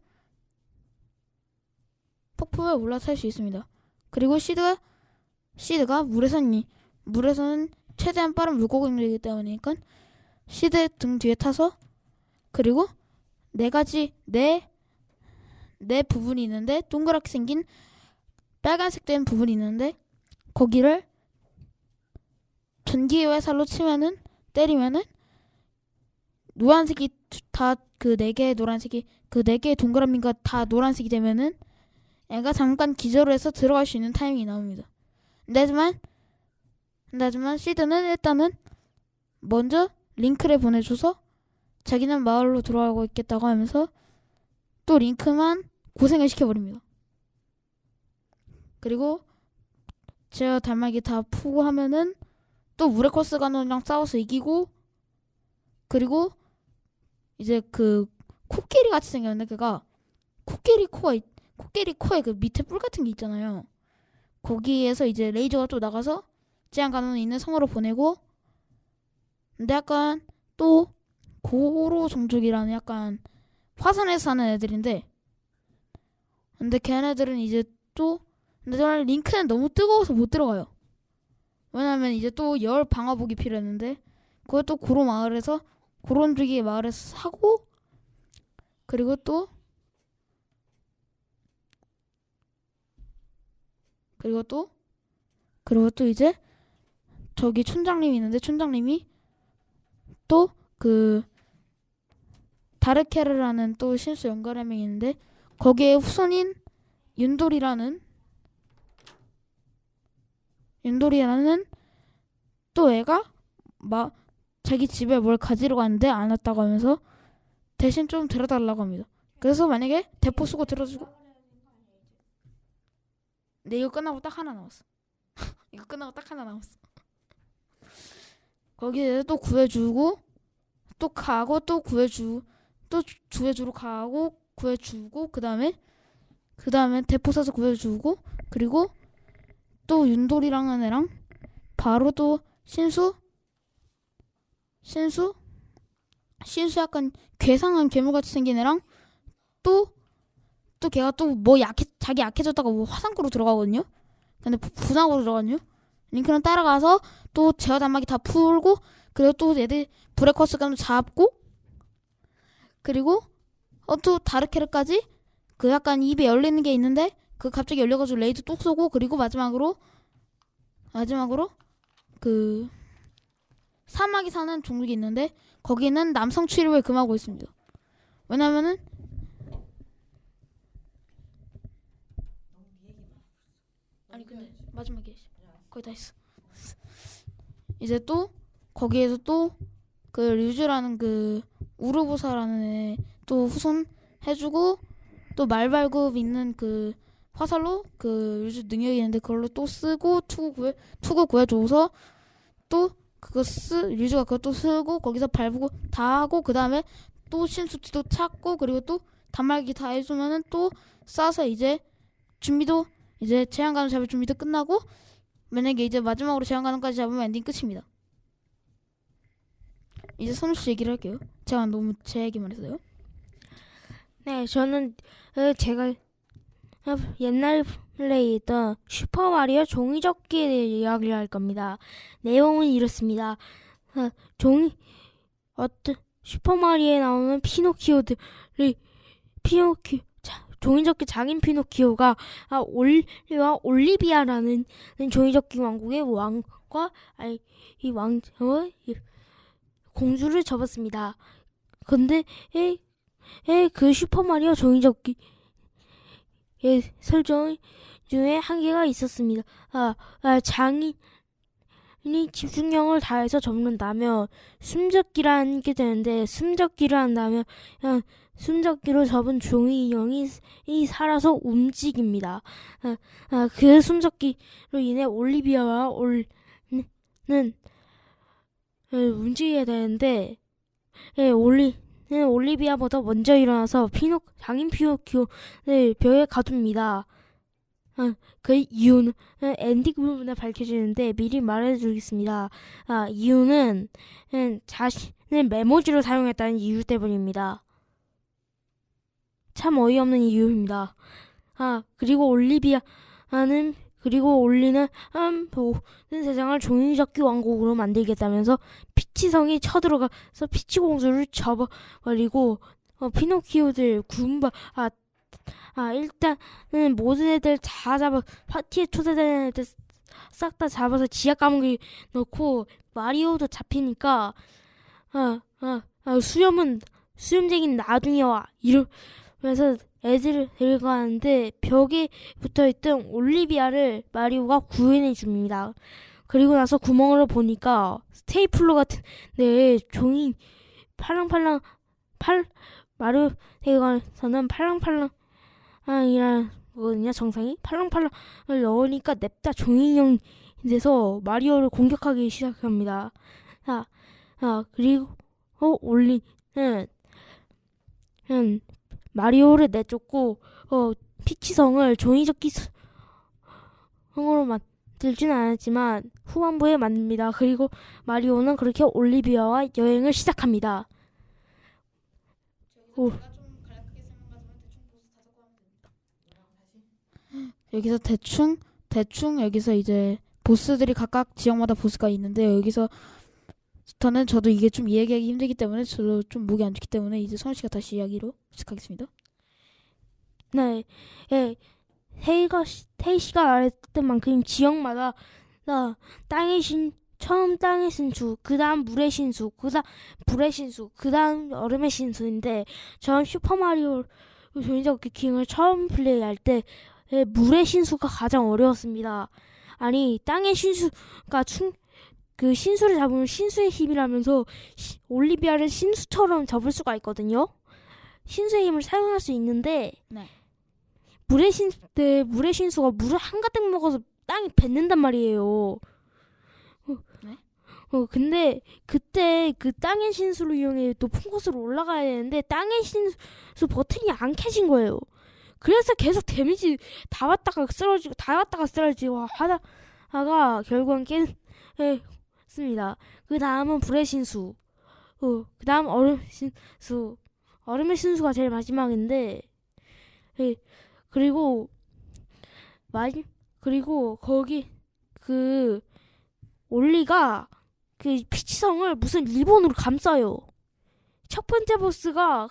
올라탈 수 있습니다. 그리고 시드가 물에서는 최대한 빠른 물고기이기 때문이니까 시드 등 뒤에 타서, 그리고 네 부분이 있는데, 동그랗게 생긴 빨간색 된 부분이 있는데, 거기를 전기 화살로 때리면은 노란색이 다 그 네 개의 동그라미가 다 노란색이 되면은 애가 잠깐 기절을 해서 들어갈 수 있는 타이밍이 나옵니다. 하지만 시드는 일단은 먼저 링크를 보내줘서 자기는 마을로 돌아가고 있겠다고 하면서 또 링크만 고생을 시켜버립니다. 그리고 제어 달막이 다 푸고 하면은 또 무레커스 가논이랑 싸워서 이기고, 그리고 이제 그 코끼리 같이 생겼는데, 걔가 코끼리 코에 그 밑에 뿔 같은 게 있잖아요. 거기에서 이제 레이저가 또 나가서 제한 간원에 있는 성으로 보내고, 근데 약간 또 고로 종족이라는 약간 화산에서 사는 애들인데, 근데 걔네들은 이제 근데 정말 링크는 너무 뜨거워서 못 들어가요. 왜냐면 이제 또 열 방화복이 필요했는데, 그것도 고론주기의 마을에서 사고, 그리고 또 이제 저기 촌장님이 있는데, 촌장님이 또 그 다르케르라는 또 신수 연결 한 명이 있는데, 거기에 후손인 윤돌이라는 또 애가 자기 집에 뭘 가지러 갔는데 안 왔다고 하면서 대신 좀 데려달라고 합니다. 그래서 만약에 대포 쓰고 들어주고, 근데 이거 끝나고 딱 하나 남았어. 거기에 또 구해주고, 또 가고, 또 구해주러 가고 구해주고, 그 다음에 대포 사서 구해주고, 그리고 또 윤돌이랑은 애랑 바로 또 신수 약간 괴상한 괴물같이 생긴 애랑 또 걔가 또 뭐 자기 약해졌다가 뭐 화산구로 들어가거든요. 근데 분화구로 들어가거든요. 링크는 따라가서 또 제어 단막이 다 풀고, 그리고 또 애들 브레커스감도 잡고, 그리고 또 다르케르까지 그 약간 입에 열리는 게 있는데, 그 갑자기 열려가지고 레이드 뚝 쏘고, 그리고 마지막으로 그 사막에 사는 종족이 있는데 거기는 남성 출입을 금하고 있습니다. 왜냐면은 아니 근데 마지막에 거의 다 했어. 이제 또 거기에서 또 그 류즈라는 그 우르보사라는 애 또 후손 해주고 또 말발굽 있는 그 화살로 그 류즈 능력이 있는데 그걸로 또 쓰고 투구 구해줘서 또 그거 류즈가 그거 또 쓰고 거기서 밟고 다 하고 그 다음에 또 신수치도 찾고 그리고 또 단말기 다 해주면은 또 쏴서 이제 준비도 이제 제한가능 잡을 준비도 끝나고 만약에 이제 마지막으로 제한가능까지 잡으면 엔딩 끝입니다. 이제 선우씨 얘기를 할게요. 제가 너무 제 얘기만 했어요. 네, 저는 제가 옛날에 플레이했던 슈퍼마리오 종이접기에 대해 이야기를 할 겁니다. 내용은 이렇습니다. 슈퍼마리오에 나오는 종이접기 장인 피노키오가 올리비아라는 종이접기 왕국의 왕과 이 공주를 접었습니다. 근데 그 슈퍼마리오 종이접기 설정 중에 한계가 있었습니다. 장인이 집중력을 다해서 접는다면 숨접기라는 게 되는데 숨접기를 한다면 숨접기로 접은 종이 인형이 살아서 움직입니다. 그 숨접기로 인해 올리비아와 올는 움직여야 되는데 올리비아보다 먼저 일어나서 장인 피노키오를 벽에 가둡니다. 그 이유는 엔딩 부분에 밝혀지는데 미리 말해주겠습니다. 이유는 자신의 메모지를 사용했다는 이유 때문입니다. 참 어이없는 이유입니다. 그리고 올리는 모든 세상을 종이접기 왕국으로 만들겠다면서 피치성이 쳐들어가서 피치공주를 접어버리고 피노키오들 일단은 모든 애들 다 잡아 파티에 초대되는 애들 싹 다 잡아서 지하 감옥에 넣고 마리오도 잡히니까 수염쟁이는 나중에 와 이러면서 애들을 데려가는데 벽에 붙어있던 올리비아를 마리오가 구해내 줍니다. 그리고 나서 구멍을 보니까 스테이플러 같은 종이 팔랑팔랑 마리오 대관에서는 팔랑팔랑이라는 거거든요. 정상이 팔랑팔랑을 넣으니까 냅다 종이 인형이 돼서 마리오를 공격하기 시작합니다. 그리고 올리는 마리오를 내쫓고 피치성을 종이접기 성으로 만들지는 않았지만 후반부에 만듭니다. 그리고 마리오는 그렇게 올리비아와 여행을 시작합니다. 여기서 대충 여기서 이제 보스들이 각각 지역마다 보스가 있는데 여기서 저도 이게 좀 이야기하기 힘들기 때문에 저도 좀 목이 안 좋기 때문에 이제 선우 씨가 다시 이야기로 시작하겠습니다. 네, 태희 씨가 말했던 만큼 지역마다 처음 땅의 신수, 그 다음 물의 신수, 그 다음 불의 신수, 그 다음 얼음의 신수인데 전 슈퍼마리오 종이접기 킹을 처음 플레이할 때 물의 신수가 가장 어려웠습니다. 아니 땅의 신수가 그 신수를 잡으면 신수의 힘이라면서 올리비아를 신수처럼 잡을 수가 있거든요. 신수의 힘을 사용할 수 있는데 네. 물의 신수가 물을 한가득 먹어서 땅이 뱉는단 말이에요. 네? 근데 그때 그 땅의 신수를 이용해 높은 곳으로 올라가야 되는데 땅의 신수 버튼이 안 켜진 거예요. 그래서 계속 데미지 다 왔다가 쓰러지고 하다가 결국은 깼습니다. 그 다음은 불의 신수, 그 다음 얼음의 신수가 제일 마지막인데, 그리고 거기 그 올리가 그 피치성을 무슨 리본으로 감싸요. 첫 번째 보스가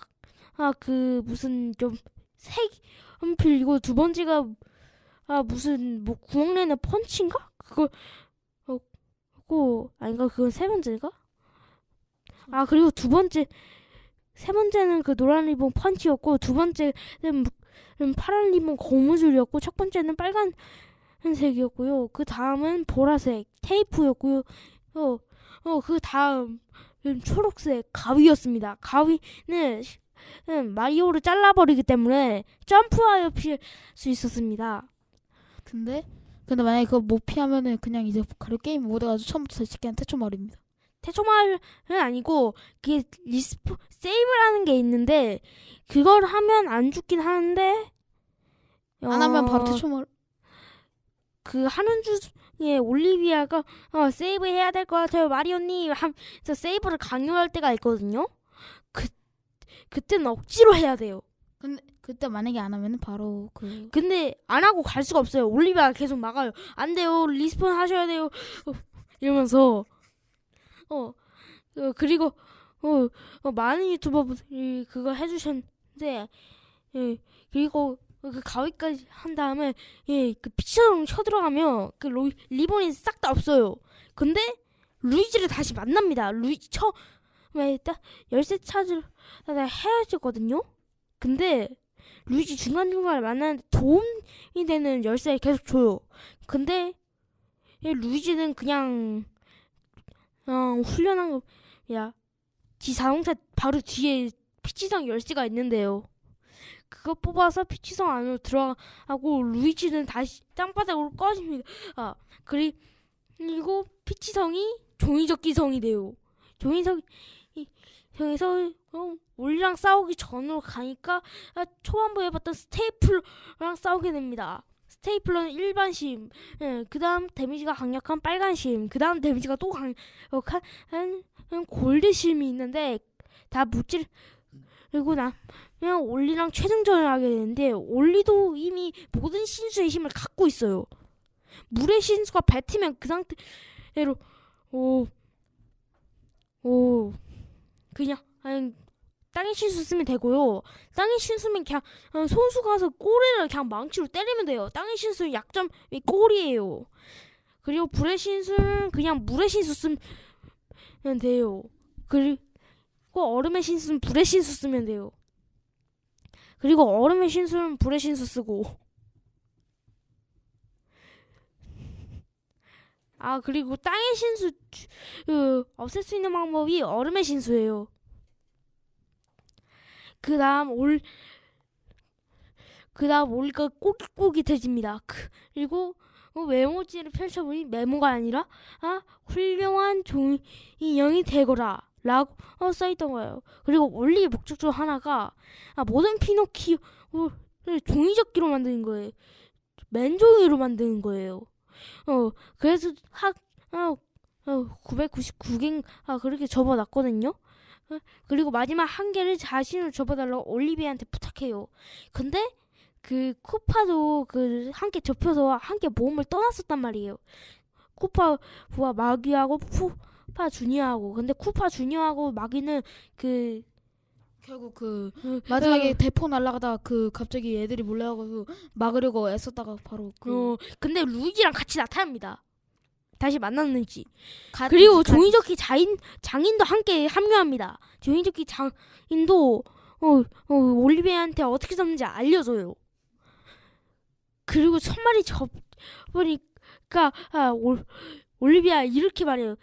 그 무슨 좀 색연필이고 두 번째가 무슨 뭐 구멍내는 펀치인가? 그거 아닌가? 그건 세 번째가? 그리고 세 번째는 그 노란 리본 펀치였고, 두 번째는 파란 리본 고무줄이었고, 첫 번째는 빨간색이었고요. 그 다음은 보라색 테이프였고요. 그 다음 초록색 가위였습니다. 가위는 마리오를 잘라버리기 때문에 점프하여 피할 수 있었습니다. 근데 만약에 그거 못 피하면은 그냥 이제 바로 게임 못해가지고 처음부터 다시 그냥 태초말입니다. 태초말은 아니고 그게 세이브라는 게 있는데 그걸 하면 안 죽긴 하는데 안 하면 바로 태초말. 그 하는 중에 올리비아가 세이브 해야 될 것 같아요 마리오님 하면서 세이브를 강요할 때가 있거든요. 그때는 억지로 해야 돼요. 근데 그때 만약에 안 하면은 바로 근데 안 하고 갈 수가 없어요. 올리비아가 계속 막아요. 안 돼요. 리스폰 하셔야 돼요. 이러면서 그리고 많은 유튜버분들이 그거 해주셨는데 그리고 그 가위까지 한 다음에 그 피처럼 쳐들어가면 그 리본이 싹 다 없어요. 근데 루이지를 다시 만납니다. 루이지 처음에 딱 열쇠 찾으러 헤어졌거든요. 근데 루이지 중간중간에 만나는데 도움이 되는 열쇠를 계속 줘요. 근데 루이지는 그냥 훈련한 거야. 지 자동차 바로 뒤에 피치성 열쇠가 있는데요. 그거 뽑아서 피치성 안으로 들어가고 루이지는 다시 땅바닥으로 꺼집니다. 그리고 피치성이 종이접기성이 돼요. 종이접기성에서 올리랑 싸우기 전으로 가니까 초반부에 봤던 스테이플러랑 싸우게 됩니다. 스테이플러는 일반 심, 그 다음 데미지가 강력한 빨간 심, 그 다음 데미지가 또 강력한 골드 심이 있는데 다 무찌르고 나면 올리랑 최종전을 하게 되는데 올리도 이미 모든 신수의 힘을 갖고 있어요. 물의 신수가 뱉으면 그 상태로 그냥 땅의 신수 쓰면 되고요. 땅의 신수면 그냥 손수 가서 꼬리를 그냥 망치로 때리면 돼요. 땅의 신수의 약점이 꼬리예요. 그리고 불의 신수는 그냥 물의 신수 쓰면 돼요. 그리고 얼음의 신수는 불의 신수 쓰면 돼요. 그리고 얼음의 신수는 불의 신수 쓰고 그리고 땅의 신수 없앨 수 있는 방법이 얼음의 신수예요. 그 다음 올리가 꼬깃꼬깃해집니다. 그리고 메모지를 펼쳐보니 메모가 아니라 훌륭한 종이형이 되거라 라고 써있던 거예요. 그리고 올리의 목적 중 하나가 모든 피노키오를 종이접기로 만드는 거예요. 맨종이로 만드는 거예요. 그래서 999개인가 그렇게 접어놨거든요. 그리고 마지막 한 개를 자신을 접어달라고 올리비아한테 부탁해요. 근데 그 쿠파도 그 한 개 접혀서 한 개 모험을 떠났었단 말이에요. 쿠파와 마귀하고 쿠파 주니어하고. 근데 쿠파 주니어하고 마귀는 결국 마지막에 대포 날라가다가 갑자기 애들이 몰려가서 막으려고 애썼다가 바로 근데 루이지랑 같이 나타납니다. 다시 만났는지. 그리고 종이접기 장인도 함께 합류합니다. 종이접기 장인도 올리비아한테 어떻게 잡는지 알려줘요. 그리고 천마리 접으니까 올리비아 이렇게 말해요.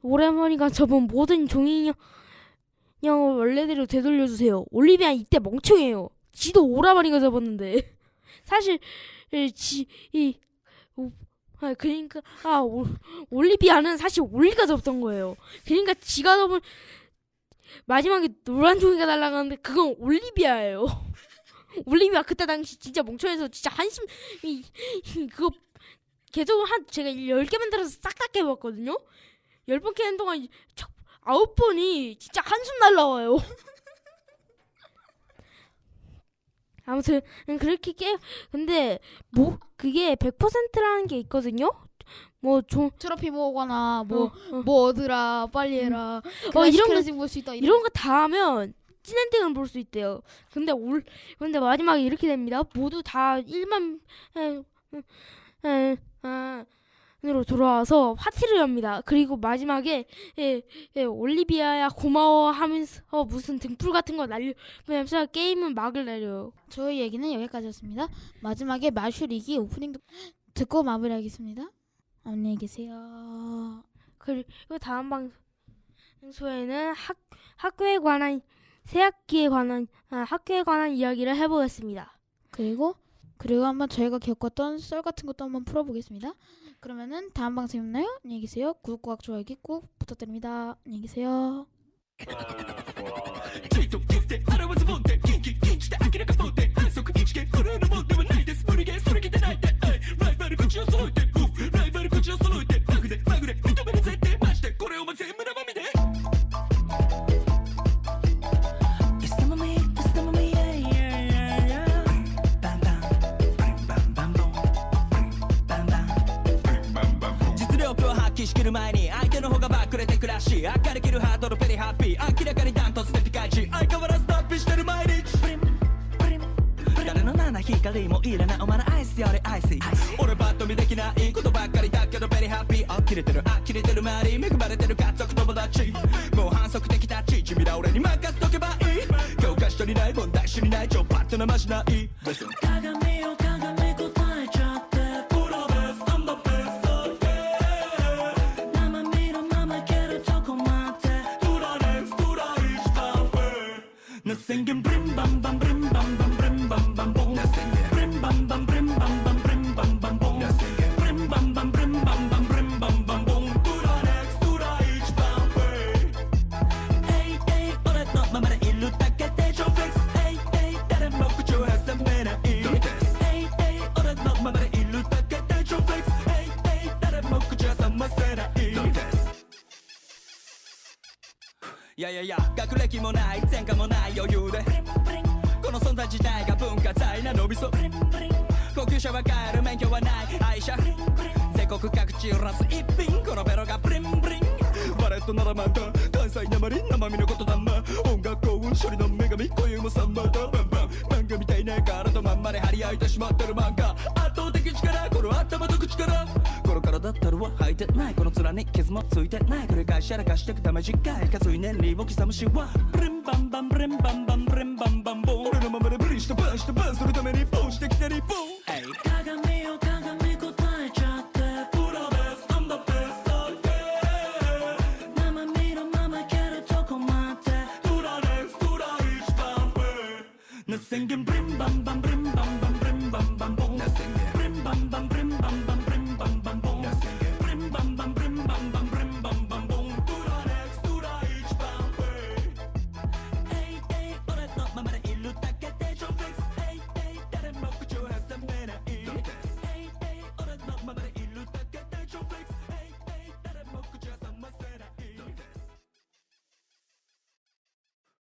오래머니가 접은 모든 종이형을 원래대로 되돌려주세요. 올리비아 이때 멍청해요. 지도 오라버니가 접었는데 사실 그러니까 올리비아는 사실 올리가 접던 거예요. 그러니까 지가 접은 마지막에 노란 종이가 날아가는데 그건 올리비아예요. 올리비아 그때 당시 진짜 멍청해서 진짜 한심이 그거 계속 제가 10개 만들어서 싹 다 깨봤거든요. 10번 깨는 동안 9번이 진짜 한숨 날라와요. 아무튼 그렇게 근데 그게 100%라는 게 있거든요. 트로피 모으거나 뭐 얻으라 빨리 해라. 이런 볼 수 있다. 이런 거 다 하면 찐 엔딩을 볼 수 있대요. 근데 마지막에 이렇게 됩니다. 모두 다 1만 으로 돌아와서 파티를 엽니다. 그리고 마지막에 올리비아야 고마워 하면서 무슨 등불 같은 거 날리면서 게임은 막을 내려요. 저희 얘기는 여기까지였습니다. 마지막에 마슈리기 오프닝 듣고 마무리하겠습니다. 안녕히 계세요. 그리고 다음 방송에는 학교에 관한 새학기에 관한 학교에 관한 이야기를 해보겠습니다. 그리고 한번 저희가 겪었던 썰 같은 것도 한번 풀어보겠습니다. 그러면은 다음 방송에 만나요. 안녕히 계세요. 구독과 좋아요기 꼭 부탁드립니다. 안녕히 계세요.実力を発揮しきる前に相手の方がバックれてくらし明るきるハードルペリハッピー明らかにダントツでピカイチ相変わらず脱皮してる毎日誰の七光もいらないお前のアイスよりアイス俺バッと見できないことばっかりだけどベリーハッピーあきれてる周り恵まれてる家族友達もう反則的タッチ君ら俺に任せとけばいい教科書にない問題集にない超パッとなましない鏡よ鏡答えちゃってプロですI'm the best okay 生身のままいけるとこ待ってトラネクストラ一番上 Nothing can brim bam bam brim bam bam brim bam bam boom brim bam bam brim bam bam brim bam bam boom brim bam bam brim bam bam brim bam bam boomトラネクストラ一番上 Hey hey 俺のままでいるだけで超フィックス Hey hey 誰も口を挟めない Hey hey 俺のままでいるだけで超フィックス Hey hey 誰も口を挟ませないいや学歴もない前科もない余裕でこの存在自体が文化財なのびそ高級車は買える免許はない愛車全国各地揺らす一品このベロがブリンブリンバレットならまた関西なまり生身のことだま音楽幸運処理の女神恋もサンバだバンバン漫画みたいな体まんまで張り合いてしまってる漫画圧倒的力この頭と口からこの体ったるは履いてないこの面に傷もついてない繰り返しやらかしてくため次回数い年利を刻むしはブリンバンバンブリンバンバンブリンバンバンボン俺のままでブリしてバンしてバンするためにボンしてきて日本鏡よ鏡答えちゃってプロですI'm the best okay 生身のままいけるとこ待ってトラネクストラ一番上 Nothing can brim bam bam brim bam bam brim bam bam boom brim bam bam